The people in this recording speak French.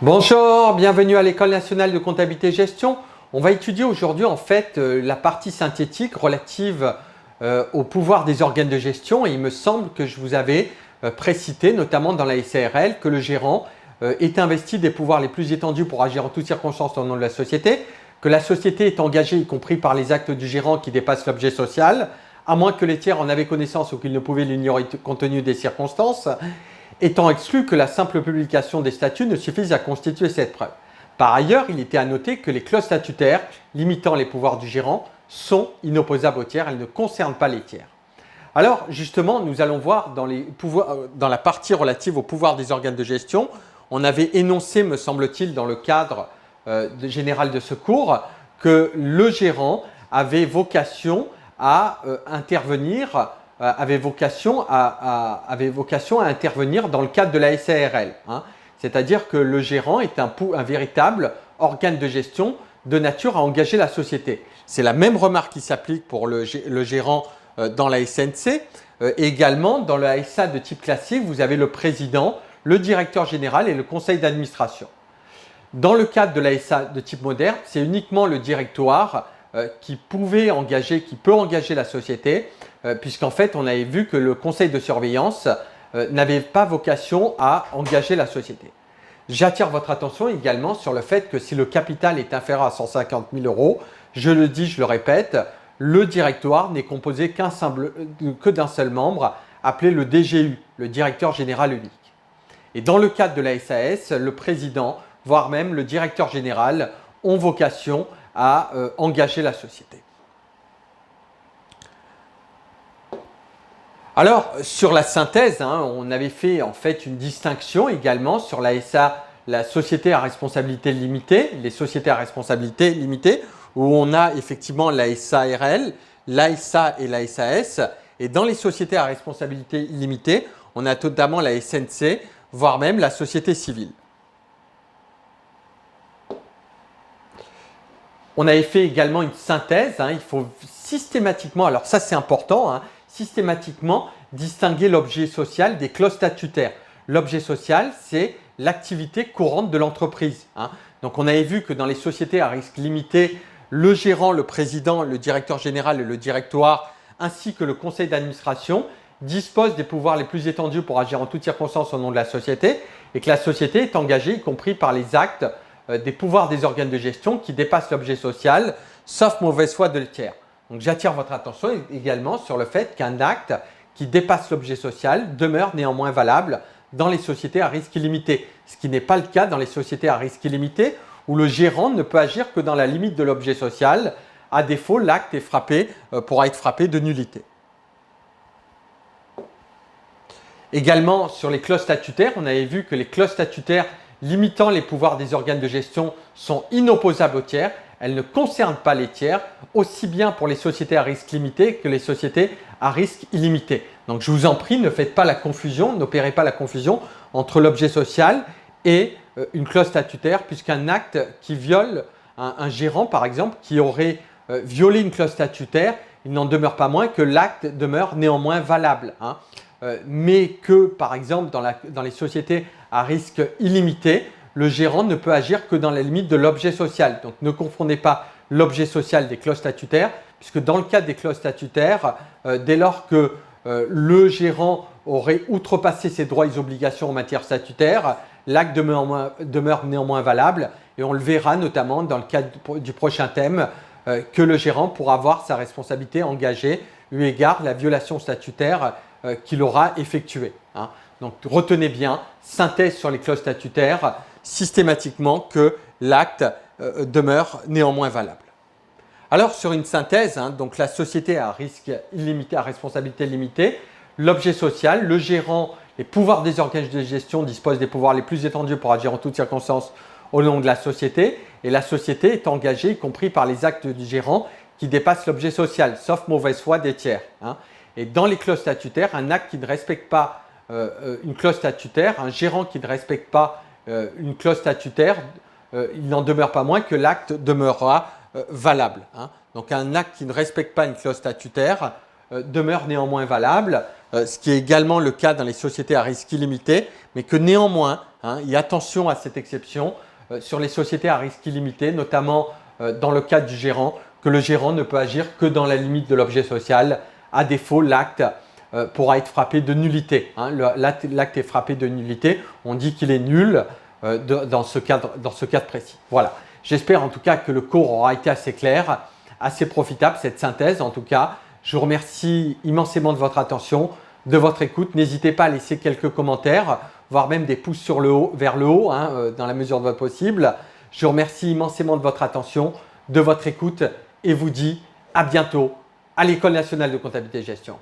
Bonjour, bienvenue à l'École nationale de comptabilité et gestion. On va étudier aujourd'hui en fait la partie synthétique relative au pouvoir des organes de gestion et il me semble que je vous avais précité, notamment dans la SARL, que le gérant est investi des pouvoirs les plus étendus pour agir en toutes circonstances au nom de la société, que la société est engagée, y compris par les actes du gérant qui dépassent l'objet social, à moins que les tiers en avaient connaissance ou qu'ils ne pouvaient l'ignorer compte tenu des circonstances, étant exclu que la simple publication des statuts ne suffise à constituer cette preuve. Par ailleurs, il était à noter que les clauses statutaires limitant les pouvoirs du gérant sont inopposables aux tiers, elles ne concernent pas les tiers. Alors justement, nous allons voir dans la partie relative au pouvoir des organes de gestion, on avait énoncé, me semble-t-il, dans le cadre général de ce cours, que le gérant avait vocation à avait vocation à intervenir dans le cadre de la SARL. C'est-à-dire que le gérant est un véritable organe de gestion de nature à engager la société. C'est la même remarque qui s'applique pour le gérant dans la SNC. Également, dans la SA de type classique, vous avez le président, le directeur général et le conseil d'administration. Dans le cadre de la SA de type moderne, c'est uniquement le directoire qui peut engager la société, puisqu'en fait, on avait vu que le conseil de surveillance n'avait pas vocation à engager la société. J'attire votre attention également sur le fait que si le capital est inférieur à 150 000 €, je le dis, je le répète, le directoire n'est composé que d'un seul membre, appelé le DGU, le directeur général unique. Et dans le cadre de la SAS, le président, voire même le directeur général, ont vocation à engager la société. Alors, sur la synthèse, on avait fait en fait une distinction également sur la SA, la société à responsabilité limitée, les sociétés à responsabilité limitée, où on a effectivement la SARL, l'ASA et la SAS. Et dans les sociétés à responsabilité limitée, on a notamment la SNC, voire même la société civile. On avait fait également une synthèse, il faut systématiquement, alors ça c'est important, systématiquement distinguer l'objet social des clauses statutaires. L'objet social, c'est l'activité courante de l'entreprise. Donc on avait vu que dans les sociétés à risque limité, le gérant, le président, le directeur général et le directoire, ainsi que le conseil d'administration, disposent des pouvoirs les plus étendus pour agir en toutes circonstances au nom de la société et que la société est engagée, y compris par les actes des pouvoirs des organes de gestion qui dépassent l'objet social, sauf mauvaise foi de tiers. Donc j'attire votre attention également sur le fait qu'un acte qui dépasse l'objet social demeure néanmoins valable dans les sociétés à risque illimité, ce qui n'est pas le cas dans les sociétés à risque illimité où le gérant ne peut agir que dans la limite de l'objet social. À défaut, l'acte pourra être frappé de nullité. Également, sur les clauses statutaires, on avait vu que les clauses statutaires limitant les pouvoirs des organes de gestion sont inopposables aux tiers. Elles ne concernent pas les tiers, aussi bien pour les sociétés à risque limité que les sociétés à risque illimité. Donc, je vous en prie, ne faites pas la confusion, n'opérez pas la confusion entre l'objet social et une clause statutaire, puisqu'un acte qui viole un gérant, par exemple, qui aurait violé une clause statutaire, il n'en demeure pas moins que l'acte demeure néanmoins valable. Mais que, par exemple, dans les sociétés à risque illimité, le gérant ne peut agir que dans la limite de l'objet social. Donc, ne confondez pas l'objet social des clauses statutaires, puisque dans le cadre des clauses statutaires, dès lors que le gérant aurait outrepassé ses droits et obligations en matière statutaire, l'acte demeure néanmoins valable et on le verra notamment dans le cadre du prochain thème que le gérant pourra voir sa responsabilité engagée eu égard à la violation statutaire qu'il aura effectuée. Donc retenez bien, synthèse sur les clauses statutaires, systématiquement que l'acte demeure néanmoins valable. Alors sur une synthèse, donc la société à risque illimité, à responsabilité limitée, l'objet social, le gérant, les pouvoirs des organes de gestion disposent des pouvoirs les plus étendus pour agir en toutes circonstances au nom de la société et la société est engagée, y compris par les actes du gérant qui dépassent l'objet social, sauf mauvaise foi des tiers. Et dans les clauses statutaires, un acte qui ne respecte pas une clause statutaire, un gérant qui ne respecte pas une clause statutaire, il n'en demeure pas moins que l'acte demeurera valable. Donc un acte qui ne respecte pas une clause statutaire demeure néanmoins valable, ce qui est également le cas dans les sociétés à risque illimité, mais que néanmoins, il y a attention à cette exception sur les sociétés à risque illimité, notamment dans le cas du gérant, que le gérant ne peut agir que dans la limite de l'objet social. À défaut, l'acte pourra être frappé de nullité. L'acte est frappé de nullité, on dit qu'il est nul dans ce cadre précis. Voilà. J'espère en tout cas que le cours aura été assez clair, assez profitable, cette synthèse en tout cas. Je vous remercie immensément de votre attention, de votre écoute. N'hésitez pas à laisser quelques commentaires, voire même des pouces vers le haut, dans la mesure de votre possible. Je vous remercie immensément de votre attention, de votre écoute et vous dis à bientôt à l'École nationale de comptabilité et gestion.